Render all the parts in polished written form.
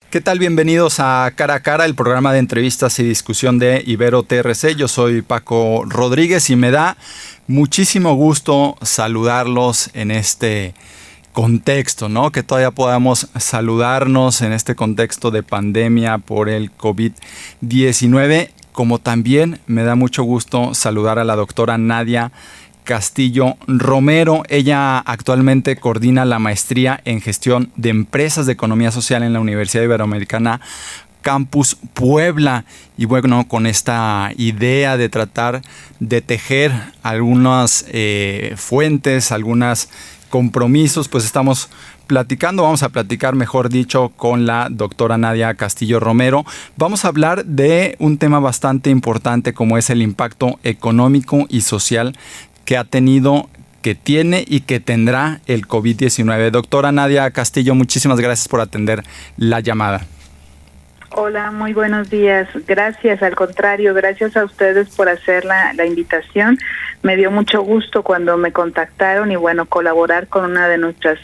¿Qué tal? Bienvenidos a Cara a Cara, el programa de entrevistas y discusión de Ibero TRC. Yo soy Paco Rodríguez y me da muchísimo gusto saludarlos en este contexto, ¿no? Que todavía podamos saludarnos en este contexto de pandemia por el COVID-19, como también me da mucho gusto saludar a la doctora Nadia Castillo Romero. Ella actualmente coordina la maestría en gestión de empresas de economía social en la Universidad Iberoamericana Campus Puebla, y bueno, con esta idea de tratar de tejer algunas fuentes, algunos compromisos, pues vamos a platicar, mejor dicho, con la doctora Nadia Castillo Romero. Vamos a hablar de un tema bastante importante como es el impacto económico y social que ha tenido, que tiene y que tendrá el COVID-19. Doctora Nadia Castillo, muchísimas gracias por atender la llamada. Hola, muy buenos días. Gracias, al contrario, gracias a ustedes por hacer la invitación. Me dio mucho gusto cuando me contactaron y bueno, colaborar con una de nuestras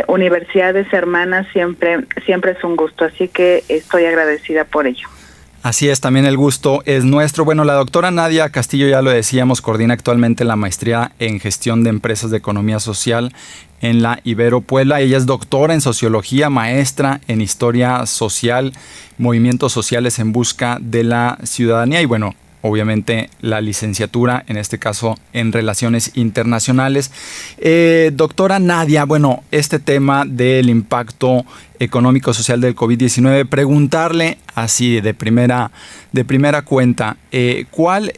universidades hermanas siempre es un gusto, así que estoy agradecida por ello. Así es, también el gusto es nuestro. Bueno, la doctora Nadia Castillo, ya lo decíamos, coordina actualmente la maestría en gestión de empresas de economía social en la Ibero Puebla. Ella es doctora en sociología, maestra en historia social, movimientos sociales en busca de la ciudadanía y bueno, obviamente la licenciatura, en este caso en Relaciones Internacionales. Doctora Nadia, bueno, este tema del impacto económico-social del COVID-19, preguntarle así de primera cuenta, ¿cuál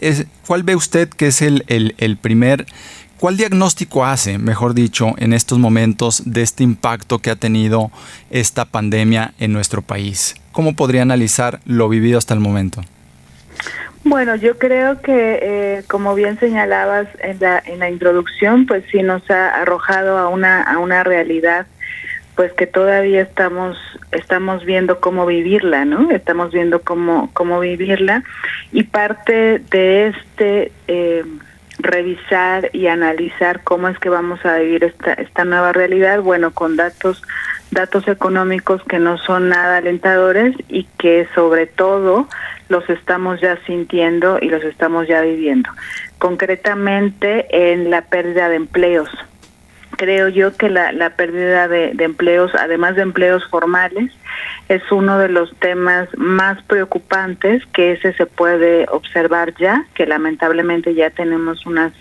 ve usted que es ¿cuál diagnóstico hace, mejor dicho, en estos momentos de este impacto que ha tenido esta pandemia en nuestro país? ¿Cómo podría analizar lo vivido hasta el momento? Bueno, yo creo que, como bien señalabas en la introducción, pues sí nos ha arrojado a una realidad, pues que todavía estamos viendo cómo vivirla, ¿no? Estamos viendo cómo vivirla, y parte de revisar y analizar cómo es que vamos a vivir esta nueva realidad, bueno, con datos económicos que no son nada alentadores y que sobre todo los estamos ya sintiendo y los estamos ya viviendo. Concretamente en la pérdida de empleos. Creo yo que la pérdida de empleos, además de empleos formales, es uno de los temas más preocupantes, que ese se puede observar ya, que lamentablemente ya tenemos unas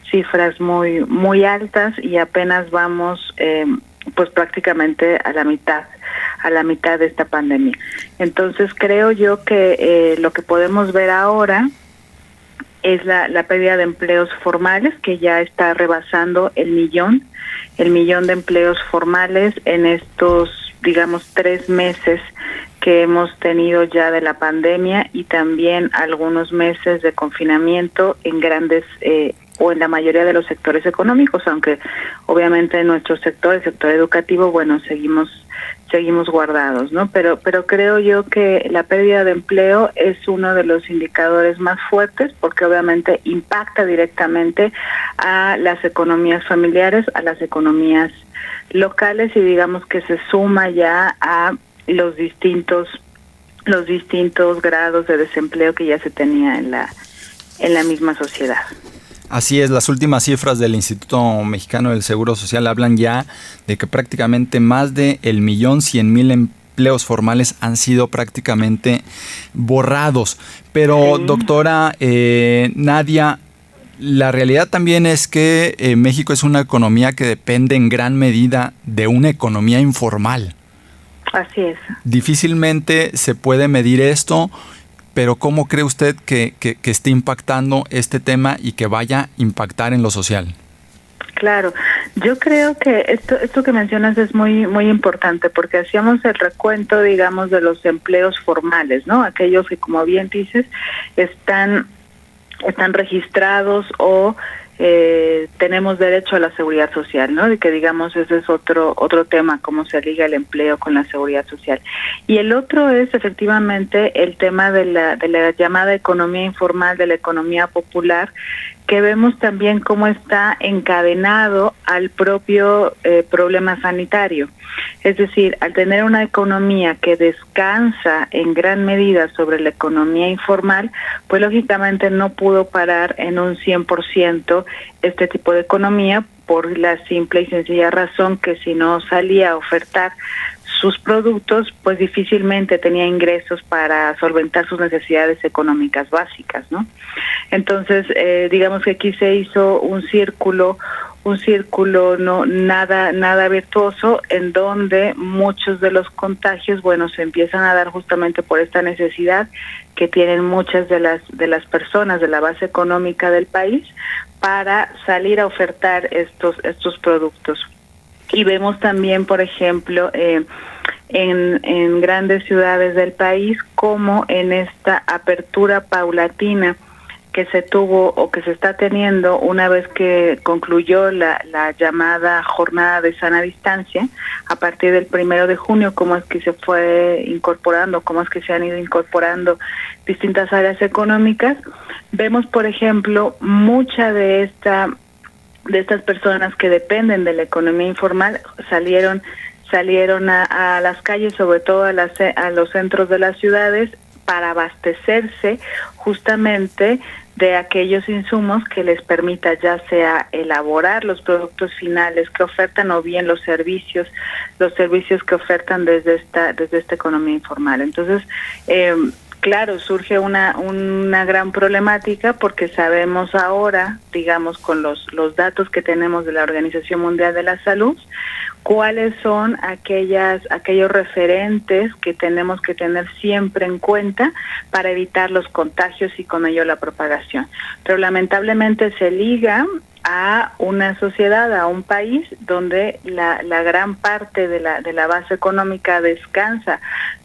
cifras muy, muy altas y apenas vamos pues prácticamente a la mitad de esta pandemia. Entonces creo yo que lo que podemos ver ahora es la pérdida de empleos formales, que ya está rebasando el millón de empleos formales en estos, digamos, 3 meses que hemos tenido ya de la pandemia, y también algunos meses de confinamiento en grandes o en la mayoría de los sectores económicos, aunque obviamente en nuestro sector, el sector educativo, bueno, seguimos guardados, ¿no? Pero creo yo que la pérdida de empleo es uno de los indicadores más fuertes, porque obviamente impacta directamente a las economías familiares, a las economías locales, y digamos que se suma ya a los distintos grados de desempleo que ya se tenía en la misma sociedad. Así es, las últimas cifras del Instituto Mexicano del Seguro Social hablan ya de que prácticamente más de 1,100,000 empleos formales han sido prácticamente borrados. Pero, sí, doctora Nadia, la realidad también es que México es una economía que depende en gran medida de una economía informal. Así es. Difícilmente se puede medir esto, pero ¿cómo cree usted que esté impactando este tema y que vaya a impactar en lo social? Claro, yo creo que esto que mencionas es muy muy importante, porque hacíamos el recuento, digamos, de los empleos formales, ¿no? Aquellos que, como bien dices, están registrados o tenemos derecho a la seguridad social, ¿no? De que, digamos, ese es otro tema, cómo se liga el empleo con la seguridad social. Y el otro es efectivamente el tema de la llamada economía informal, de la economía popular, que vemos también cómo está encadenado al propio problema sanitario. Es decir, al tener una economía que descansa en gran medida sobre la economía informal, pues lógicamente no pudo parar en un 100% este tipo de economía, por la simple y sencilla razón que si no salía a ofertar sus productos, pues difícilmente tenía ingresos para solventar sus necesidades económicas básicas, ¿no? Entonces, digamos que aquí se hizo un círculo no nada virtuoso, en donde muchos de los contagios, bueno, se empiezan a dar justamente por esta necesidad que tienen muchas de las personas de la base económica del país para salir a ofertar estos productos. Y vemos también, por ejemplo, en grandes ciudades del país, como en esta apertura paulatina que se tuvo o que se está teniendo una vez que concluyó la llamada jornada de sana distancia, a partir del 1 de junio, cómo es que se fue incorporando, cómo es que se han ido incorporando distintas áreas económicas. Vemos, por ejemplo, mucha de estas personas que dependen de la economía informal salieron a las calles, sobre todo a los centros de las ciudades, para abastecerse justamente de aquellos insumos que les permita ya sea elaborar los productos finales que ofertan, o bien los servicios que ofertan desde esta economía informal. Entonces, claro, surge una gran problemática, porque sabemos ahora, digamos, con los datos que tenemos de la Organización Mundial de la Salud, cuáles son aquellos referentes que tenemos que tener siempre en cuenta para evitar los contagios y con ello la propagación. Pero lamentablemente se liga a una sociedad, a un país donde la gran parte de la base económica descansa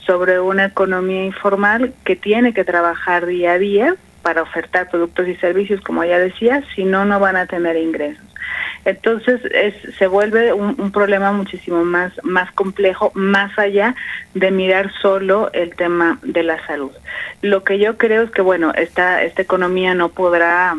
sobre una economía informal que tiene que trabajar día a día para ofertar productos y servicios, como ya decía, si no van a tener ingresos. Entonces se vuelve un problema muchísimo más complejo, más allá de mirar solo el tema de la salud. Lo que yo creo es que, bueno, esta economía no podrá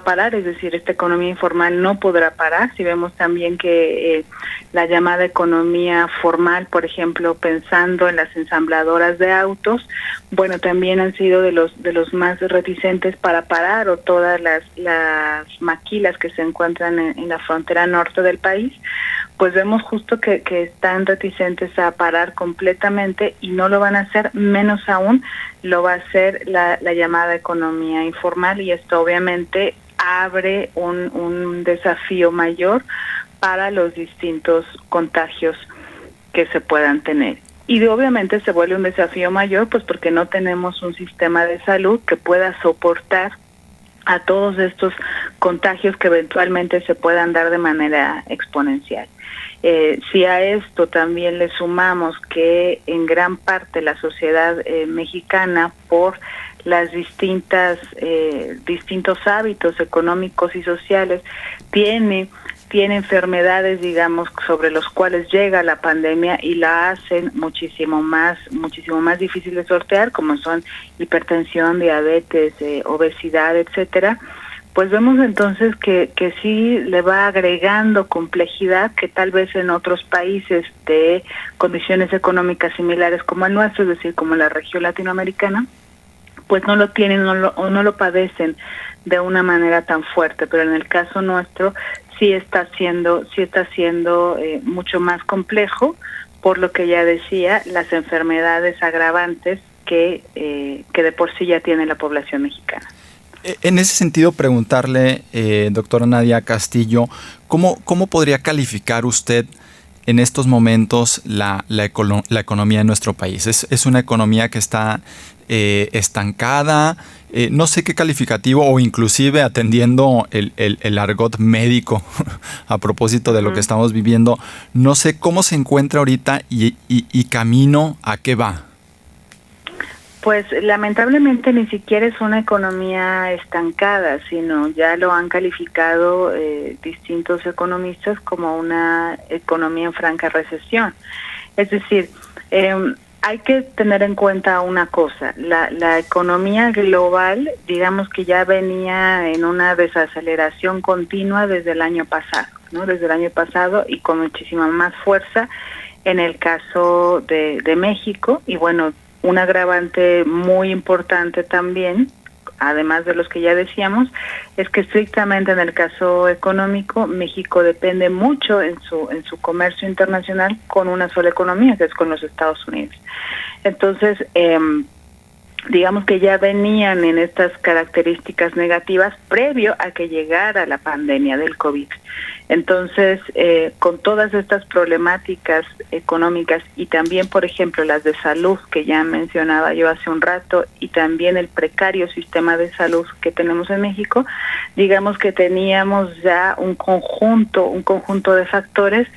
parar, es decir, esta economía informal no podrá parar. Si vemos también que la llamada economía formal, por ejemplo, pensando en las ensambladoras de autos, bueno, también han sido de los más reticentes para parar, o todas las maquilas que se encuentran en la frontera norte del país, pues vemos justo que están reticentes a parar completamente, y no lo van a hacer, menos aún lo va a hacer la llamada economía informal, y esto obviamente abre un desafío mayor para los distintos contagios que se puedan tener. Y obviamente se vuelve un desafío mayor, pues porque no tenemos un sistema de salud que pueda soportar a todos estos contagios que eventualmente se puedan dar de manera exponencial. Si a esto también le sumamos que en gran parte la sociedad mexicana, por las distintos hábitos económicos y sociales, tiene enfermedades, digamos, sobre los cuales llega la pandemia y la hacen muchísimo más difícil de sortear, como son hipertensión, diabetes, obesidad, etcétera. Pues vemos entonces que sí le va agregando complejidad que tal vez en otros países de condiciones económicas similares como el nuestro, es decir, como la región latinoamericana, pues no lo tienen o no lo padecen de una manera tan fuerte, pero en el caso nuestro sí está siendo mucho más complejo, por lo que ya decía, las enfermedades agravantes que de por sí ya tiene la población mexicana. En ese sentido, preguntarle, doctora Nadia Castillo, ¿cómo podría calificar usted en estos momentos la economía de nuestro país? ¿Es una economía que está estancada? No sé qué calificativo, o inclusive atendiendo el argot médico a propósito de lo que estamos viviendo, no sé cómo se encuentra ahorita y camino a qué va. Pues lamentablemente ni siquiera es una economía estancada, sino ya lo han calificado distintos economistas como una economía en franca recesión. Es decir, hay que tener en cuenta una cosa, la economía global, digamos que ya venía en una desaceleración continua desde el año pasado, ¿no? Desde el año pasado y con muchísima más fuerza en el caso de México, y bueno, un agravante muy importante también, además de los que ya decíamos, es que estrictamente en el caso económico, México depende mucho en su comercio internacional con una sola economía, que es con los Estados Unidos. Entonces, digamos que ya venían en estas características negativas previo a que llegara la pandemia del COVID. Entonces, con todas estas problemáticas económicas y también, por ejemplo, las de salud que ya mencionaba yo hace un rato, y también el precario sistema de salud que tenemos en México, digamos que teníamos ya un conjunto de factores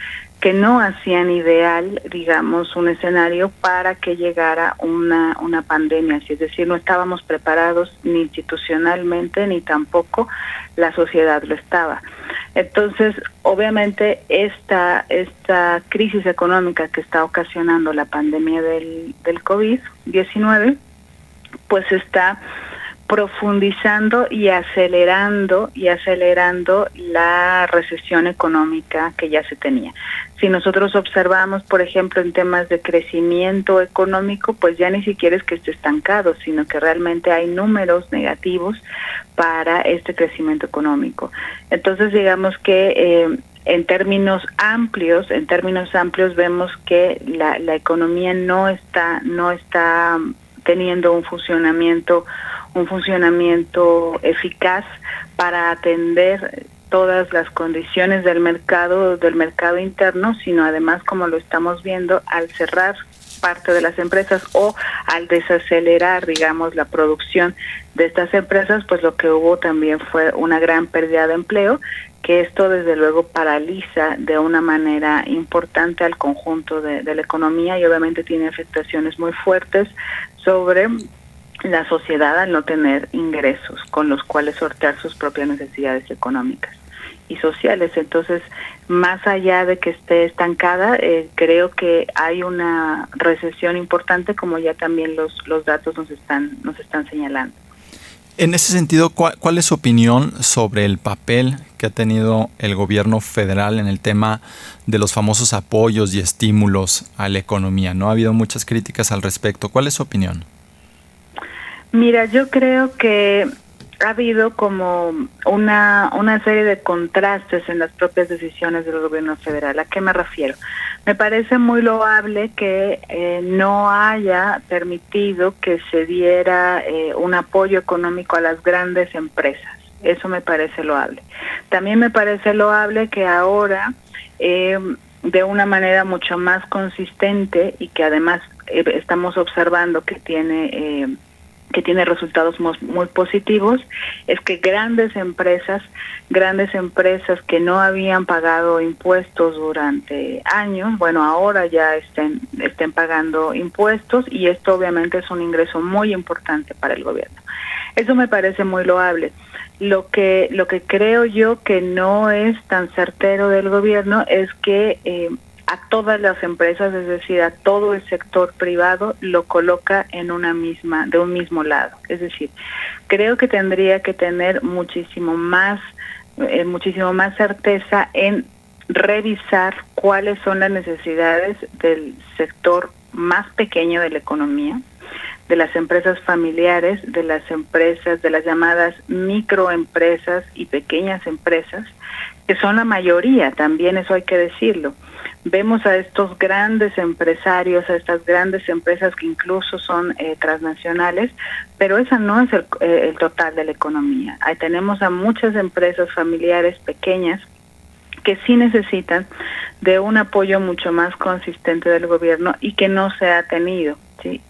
que no hacían ideal, digamos, un escenario para que llegara una pandemia, es decir, no estábamos preparados ni institucionalmente ni tampoco la sociedad lo estaba. Entonces, obviamente, esta crisis económica que está ocasionando la pandemia del COVID-19, pues está profundizando y acelerando la recesión económica que ya se tenía. Si nosotros observamos, por ejemplo, en temas de crecimiento económico, pues ya ni siquiera es que esté estancado, sino que realmente hay números negativos para este crecimiento económico. Entonces, digamos que en términos amplios vemos que la economía no está teniendo un funcionamiento eficaz para atender todas las condiciones del mercado interno, sino además, como lo estamos viendo, al cerrar parte de las empresas o al desacelerar, digamos, la producción de estas empresas, pues lo que hubo también fue una gran pérdida de empleo, que esto desde luego paraliza de una manera importante al conjunto de la economía y obviamente tiene afectaciones muy fuertes sobre la sociedad al no tener ingresos con los cuales sortear sus propias necesidades económicas y sociales. Entonces, más allá de que esté estancada, creo que hay una recesión importante, como ya también los datos nos están señalando. En ese sentido, ¿cuál es su opinión sobre el papel que ha tenido el gobierno federal en el tema de los famosos apoyos y estímulos a la economía? ¿No? Ha habido muchas críticas al respecto. ¿Cuál es su opinión? Mira, yo creo que ha habido como una serie de contrastes en las propias decisiones del gobierno federal. ¿A qué me refiero? Me parece muy loable que no haya permitido que se diera un apoyo económico a las grandes empresas. Eso me parece loable. También me parece loable que ahora, de una manera mucho más consistente y que además estamos observando que tiene resultados muy positivos, es que grandes empresas que no habían pagado impuestos durante años, bueno, ahora ya estén pagando impuestos, y esto obviamente es un ingreso muy importante para el gobierno. Eso me parece muy loable. Lo que creo yo que no es tan certero del gobierno es que a todas las empresas, es decir, a todo el sector privado, lo coloca de un mismo lado. Es decir, creo que tendría que tener muchísimo más certeza en revisar cuáles son las necesidades del sector más pequeño de la economía, de las empresas familiares, de las llamadas microempresas y pequeñas empresas, que son la mayoría, también eso hay que decirlo. Vemos a estos grandes empresarios, a estas grandes empresas que incluso son transnacionales, pero esa no es el total de la economía. Ahí tenemos a muchas empresas familiares pequeñas que sí necesitan de un apoyo mucho más consistente del gobierno y que no se ha tenido, ¿sí?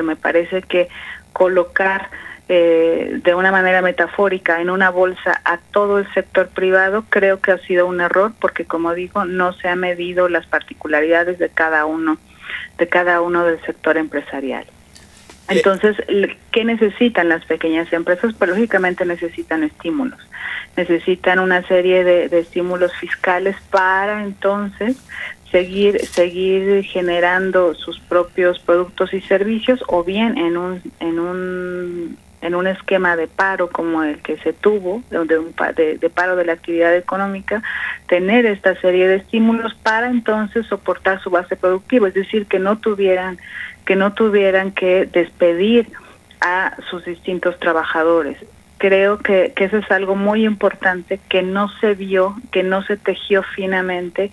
Me parece que colocar de una manera metafórica en una bolsa a todo el sector privado, creo que ha sido un error, porque como digo, no se ha medido las particularidades de cada uno del sector empresarial. Entonces, ¿qué necesitan las pequeñas empresas? Pues lógicamente necesitan estímulos, necesitan una serie de estímulos fiscales para entonces seguir generando sus propios productos y servicios, o bien en un esquema de paro como el que se tuvo, de paro de la actividad económica, tener esta serie de estímulos para entonces soportar su base productiva, es decir, que no tuvieran que despedir a sus distintos trabajadores. Creo que eso es algo muy importante que no se vio, que no se tejió finamente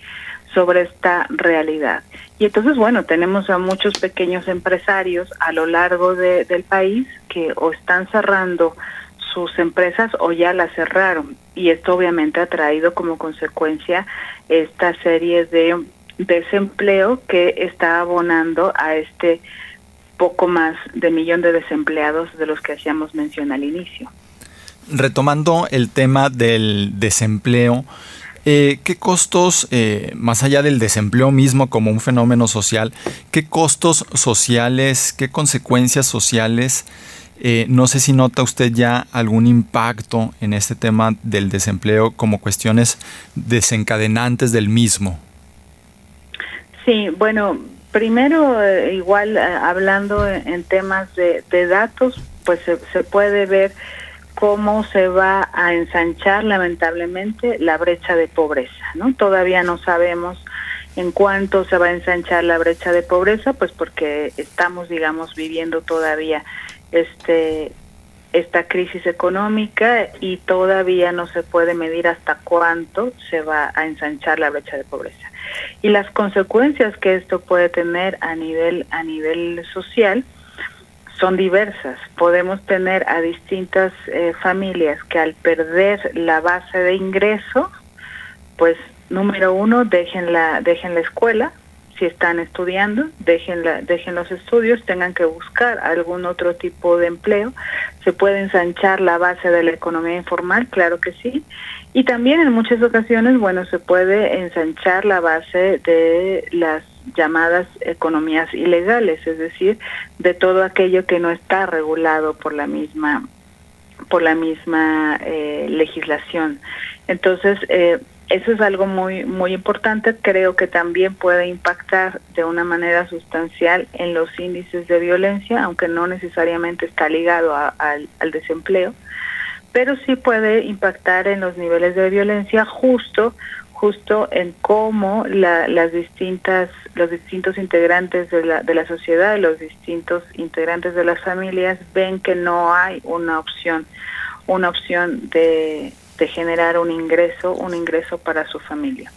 sobre esta realidad. Y entonces, bueno, tenemos a muchos pequeños empresarios a lo largo del país que o están cerrando sus empresas o ya las cerraron. Y esto obviamente ha traído como consecuencia esta serie de desempleo que está abonando a este poco más de 1 millón de desempleados de los que hacíamos mención al inicio. Retomando el tema del desempleo, ¿qué costos, más allá del desempleo mismo como un fenómeno social, qué costos sociales, qué consecuencias sociales, no sé si nota usted ya algún impacto en este tema del desempleo como cuestiones desencadenantes del mismo? Sí, bueno, primero igual hablando en temas de datos, pues se puede ver cómo se va a ensanchar lamentablemente la brecha de pobreza, ¿no? Todavía no sabemos en cuánto se va a ensanchar la brecha de pobreza, pues porque estamos, digamos, viviendo todavía esta crisis económica y todavía no se puede medir hasta cuánto se va a ensanchar la brecha de pobreza. Y las consecuencias que esto puede tener a nivel social son diversas. Podemos tener a distintas familias que al perder la base de ingreso, pues número uno, dejen la escuela, si están estudiando, dejen los estudios, tengan que buscar algún otro tipo de empleo. Se puede ensanchar la base de la economía informal, claro que sí, y también en muchas ocasiones, bueno, se puede ensanchar la base de las llamadas economías ilegales, es decir, de todo aquello que no está regulado por la misma legislación. Entonces, eso es algo muy muy importante. Creo que también puede impactar de una manera sustancial en los índices de violencia, aunque no necesariamente está ligado al desempleo, pero sí puede impactar en los niveles de violencia justo en cómo los distintos integrantes de la sociedad, los distintos integrantes de las familias ven que no hay una opción de generar un ingreso para su familia.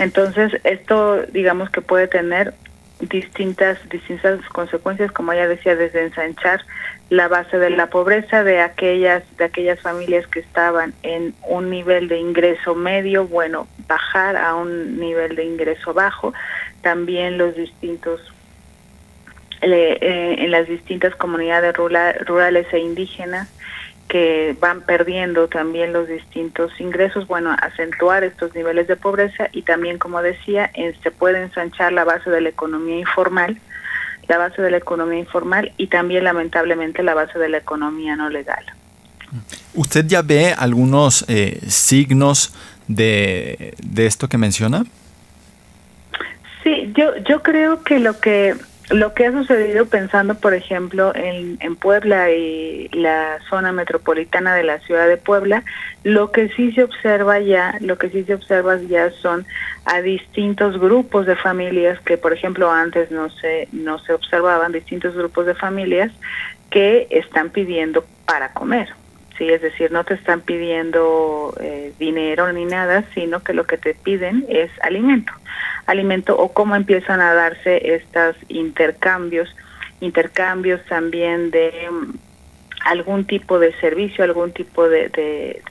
Entonces, esto digamos que puede tener distintas consecuencias, como ya decía, desde ensanchar la base de la pobreza de aquellas familias que estaban en un nivel de ingreso medio, bueno, bajar a un nivel de ingreso bajo. También en las distintas comunidades rurales e indígenas que van perdiendo también los distintos ingresos, bueno, acentuar estos niveles de pobreza. Y también, como decía, se puede ensanchar la base de la economía informal, y también lamentablemente la base de la economía no legal. ¿Usted ya ve algunos signos de esto que menciona? Sí, yo creo que lo que ha sucedido, pensando por ejemplo en Puebla y la zona metropolitana de la ciudad de Puebla, lo que sí se observa ya son a distintos grupos de familias que por ejemplo antes no se observaban, distintos grupos de familias que están pidiendo para comer. Sí, es decir, no te están pidiendo dinero ni nada, sino que lo que te piden es alimento, o cómo empiezan a darse estos intercambios también de algún tipo de servicio, algún tipo de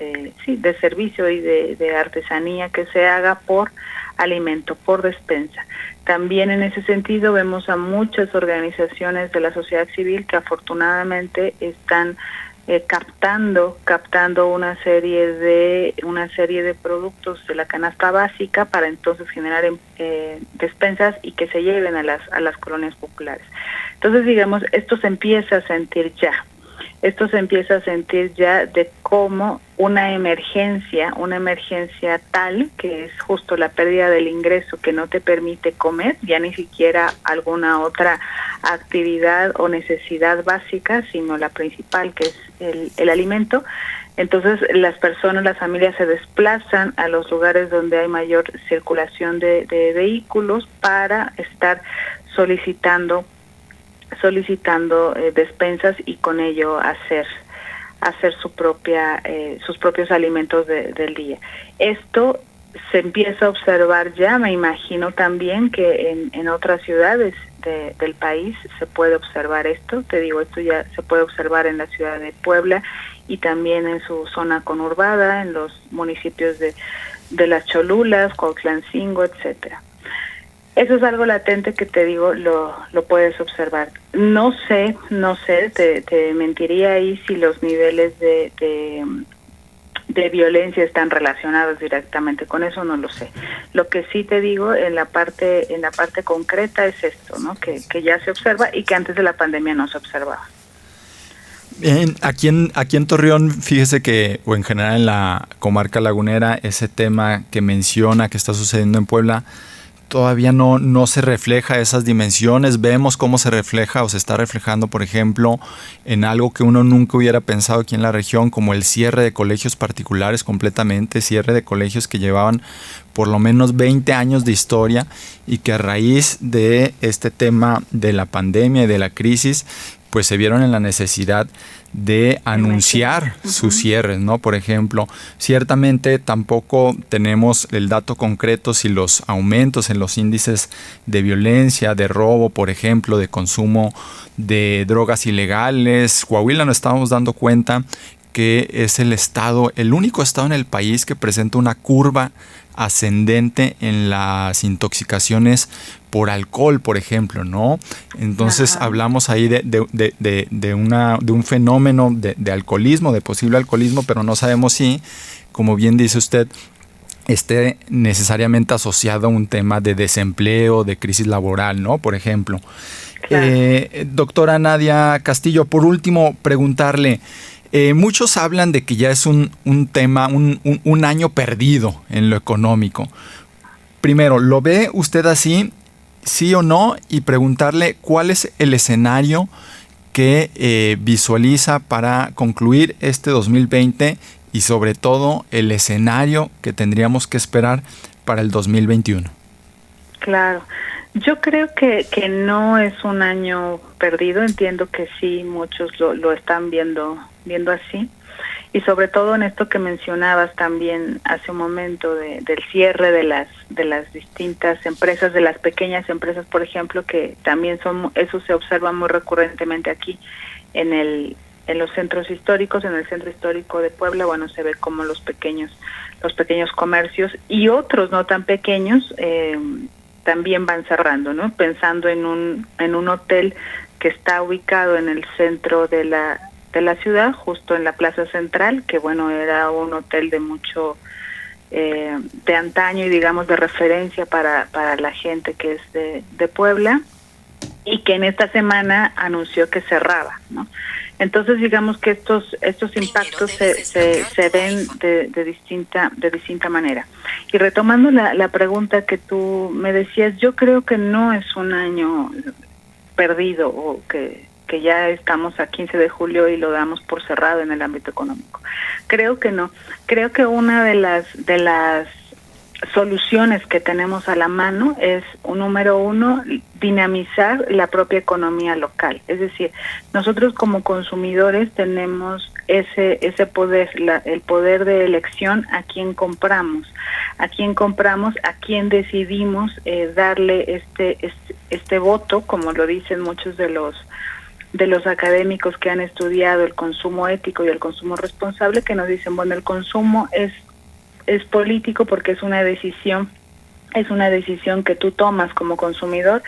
servicio y de artesanía que se haga por alimento, por despensa. También en ese sentido vemos a muchas organizaciones de la sociedad civil que afortunadamente están captando una serie de productos de la canasta básica para entonces generar despensas y que se lleven a las colonias populares. Entonces, digamos, esto se empieza a sentir ya. esto se empieza a sentir ya de cómo una emergencia tal, que es justo la pérdida del ingreso que no te permite comer, ya ni siquiera alguna otra actividad o necesidad básica, sino la principal, que es el alimento. Entonces las personas, las familias se desplazan a los lugares donde hay mayor circulación de vehículos para estar solicitando despensas y con ello hacer sus propios alimentos del día. Esto se empieza a observar ya, me imagino también que en otras ciudades del país se puede observar esto. Te digo, esto ya se puede observar en la ciudad de Puebla y también en su zona conurbada, en los municipios de Las Cholulas, Cuautlancingo, etcétera. Eso es algo latente que te digo, lo puedes observar. No sé, te mentiría ahí si los niveles de violencia están relacionados directamente con eso, no lo sé. Lo que sí te digo en la parte concreta es esto, ¿no? Que ya se observa y que antes de la pandemia no se observaba. Aquí en Torreón, fíjese que, o en general en la comarca lagunera, ese tema que menciona que está sucediendo en Puebla, todavía no se refleja esas dimensiones. Vemos cómo se refleja o se está reflejando, por ejemplo, en algo que uno nunca hubiera pensado aquí en la región, como el cierre de colegios particulares completamente, cierre de colegios que llevaban por lo menos 20 años de historia y que a raíz de este tema de la pandemia y de la crisis, pues se vieron en la necesidad de anunciar sus cierres, ¿no? Por ejemplo, ciertamente tampoco tenemos el dato concreto si los aumentos en los índices de violencia, de robo, por ejemplo, de consumo de drogas ilegales. Coahuila nos estábamos dando cuenta que es el único estado en el país que presenta una curva ascendente en las intoxicaciones por alcohol, por ejemplo, ¿no? Entonces hablamos ahí de un fenómeno de alcoholismo, de posible alcoholismo, pero no sabemos si, como bien dice usted, esté necesariamente asociado a un tema de desempleo, de crisis laboral, ¿no? Por ejemplo. Claro. Doctora Nadia Castillo, por último, preguntarle, muchos hablan de que ya es un tema, un año perdido en lo económico. Primero, ¿lo ve usted así, sí o no? Y preguntarle cuál es el escenario que visualiza para concluir este 2020 y sobre todo el escenario que tendríamos que esperar para el 2021. Claro. Yo creo que no es un año perdido. Entiendo que sí, muchos lo están viendo así, y sobre todo en esto que mencionabas también hace un momento del cierre de las distintas empresas, de las pequeñas empresas, por ejemplo, que también eso se observa muy recurrentemente aquí en los centros históricos. En el centro histórico de Puebla, bueno, se ve como los pequeños comercios y otros no tan pequeños también van cerrando, ¿no? Pensando en un hotel que está ubicado en el centro de la ciudad, justo en la plaza central, que bueno, era un hotel de mucho de antaño y digamos de referencia para la gente que es de Puebla, y que en esta semana anunció que cerraba, ¿no? Entonces digamos que estos impactos se ven de distinta manera. Y retomando la pregunta que tú me decías, yo creo que no es un año perdido o que ya estamos a 15 de julio y lo damos por cerrado en el ámbito económico. Creo que no. Creo que una de las soluciones que tenemos a la mano es, número uno, dinamizar la propia economía local. Es decir, nosotros como consumidores tenemos ese poder, el poder de elección a quién compramos, a quién decidimos darle este voto, como lo dicen muchos de los académicos que han estudiado el consumo ético y el consumo responsable, que nos dicen, bueno, el consumo es político porque es una decisión que tú tomas como consumidor,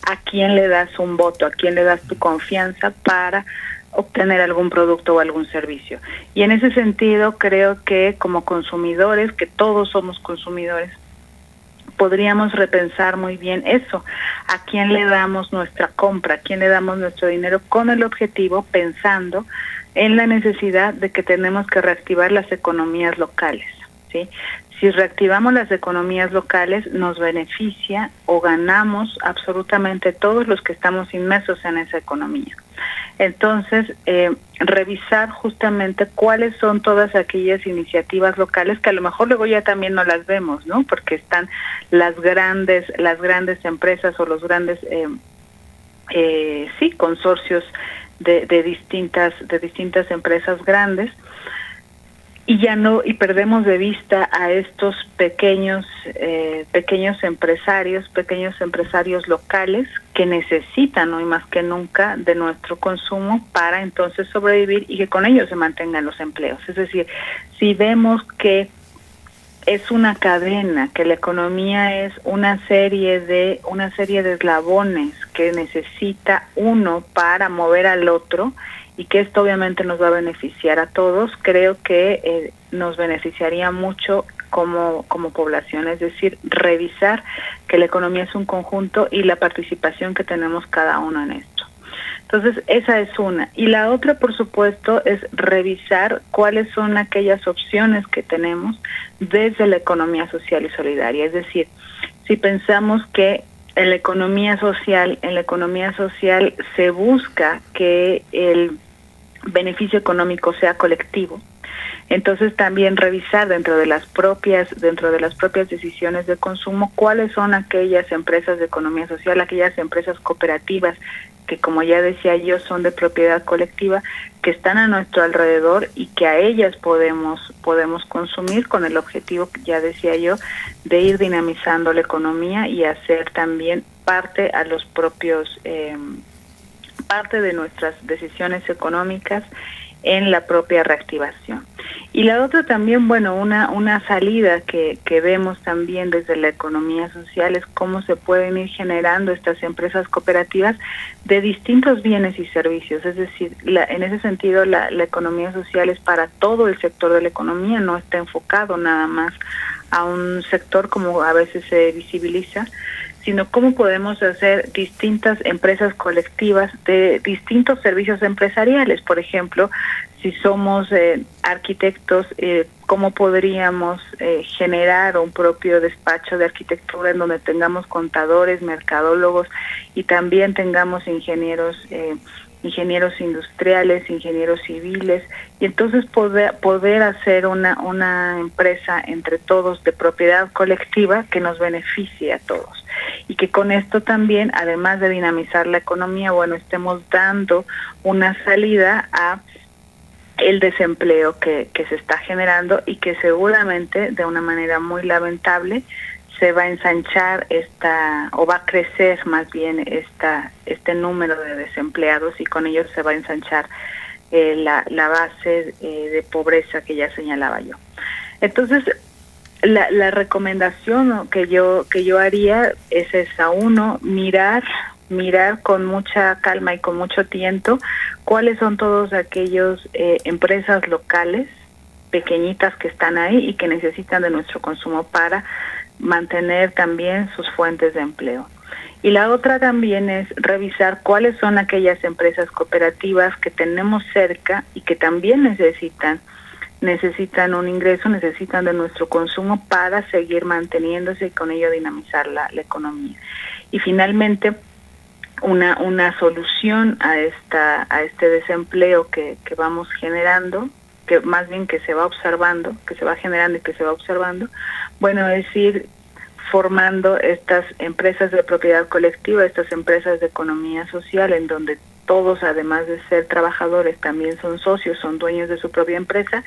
a quién le das un voto, a quién le das tu confianza para obtener algún producto o algún servicio. Y en ese sentido creo que como consumidores, que todos somos consumidores, podríamos repensar muy bien eso, a quién le damos nuestra compra, a quién le damos nuestro dinero, con el objetivo, pensando en la necesidad de que tenemos que reactivar las economías locales, ¿sí? Si reactivamos las economías locales, nos beneficia o ganamos absolutamente todos los que estamos inmersos en esa economía. Entonces, revisar justamente cuáles son todas aquellas iniciativas locales que a lo mejor luego ya también no las vemos, ¿no? Porque están las grandes empresas o los grandes consorcios de distintas empresas grandes, y perdemos de vista a estos pequeños empresarios locales que necesitan hoy más que nunca de nuestro consumo para entonces sobrevivir y que con ellos se mantengan los empleos. Es decir, si vemos que es una cadena, que la economía es una serie de eslabones que necesita uno para mover al otro, y que esto obviamente nos va a beneficiar a todos, creo que nos beneficiaría mucho como población, es decir, revisar que la economía es un conjunto y la participación que tenemos cada uno en esto. Entonces, esa es una. Y la otra, por supuesto, es revisar cuáles son aquellas opciones que tenemos desde la economía social y solidaria. Es decir, si pensamos que en la economía social se busca que el beneficio económico sea colectivo, entonces también revisar dentro de las propias decisiones de consumo cuáles son aquellas empresas de economía social, aquellas empresas cooperativas que, como ya decía yo, son de propiedad colectiva, que están a nuestro alrededor y que a ellas podemos consumir con el objetivo, ya decía yo, de ir dinamizando la economía y hacer también parte de nuestras decisiones económicas en la propia reactivación. Y la otra también, bueno, una salida que vemos también desde la economía social es cómo se pueden ir generando estas empresas cooperativas de distintos bienes y servicios. Es decir, en ese sentido la economía social es para todo el sector de la economía, no está enfocado nada más a un sector como a veces se visibiliza, sino cómo podemos hacer distintas empresas colectivas de distintos servicios empresariales. Por ejemplo, si somos arquitectos, cómo podríamos generar un propio despacho de arquitectura en donde tengamos contadores, mercadólogos y también tengamos ingenieros industriales, ingenieros civiles, y entonces poder hacer una empresa entre todos de propiedad colectiva que nos beneficie a todos. Y que con esto también, además de dinamizar la economía, bueno, estemos dando una salida a el desempleo que se está generando y que seguramente de una manera muy lamentable se va a ensanchar o va a crecer más bien este número de desempleados, y con ello se va a ensanchar la base de pobreza que ya señalaba yo. Entonces, la recomendación que yo haría es esa: uno, mirar con mucha calma y con mucho tiento cuáles son todos aquellos empresas locales pequeñitas que están ahí y que necesitan de nuestro consumo para mantener también sus fuentes de empleo. Y la otra también es revisar cuáles son aquellas empresas cooperativas que tenemos cerca y que también necesitan un ingreso, necesitan de nuestro consumo para seguir manteniéndose y con ello dinamizar la economía. Y finalmente, una solución a este desempleo que vamos generando, que más bien que se va observando, que se va generando y que se va observando, bueno, es ir formando estas empresas de propiedad colectiva, estas empresas de economía social, en donde todos, además de ser trabajadores, también son socios, son dueños de su propia empresa,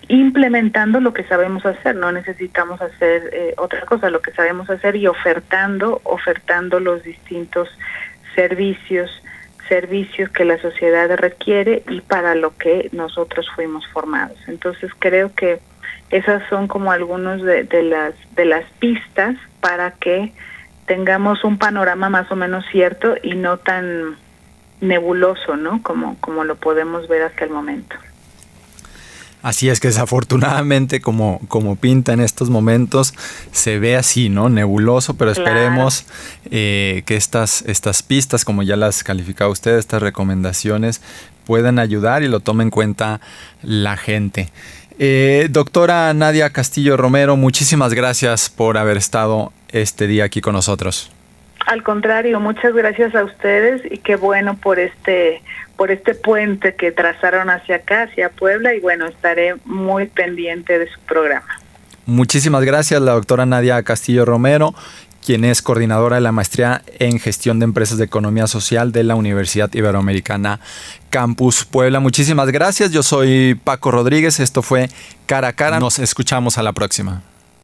implementando lo que sabemos hacer. No necesitamos hacer otra cosa, lo que sabemos hacer, y ofertando los distintos servicios que la sociedad requiere y para lo que nosotros fuimos formados. Entonces creo que esas son como algunos de las pistas para que tengamos un panorama más o menos cierto y no tan nebuloso, ¿no? Como lo podemos ver hasta el momento. Así es que desafortunadamente, como pinta en estos momentos, se ve así, ¿no? Nebuloso, pero esperemos que estas pistas, como ya las calificaba usted, estas recomendaciones, puedan ayudar y lo tome en cuenta la gente. Doctora Nadia Castillo Romero, muchísimas gracias por haber estado este día aquí con nosotros. Al contrario, muchas gracias a ustedes y qué bueno por este puente que trazaron hacia acá, hacia Puebla, y bueno, estaré muy pendiente de su programa. Muchísimas gracias, la doctora Nadia Castillo Romero, quien es coordinadora de la maestría en gestión de empresas de economía social de la Universidad Iberoamericana Campus Puebla. Muchísimas gracias, yo soy Paco Rodríguez, esto fue Cara a Cara, nos escuchamos a la próxima.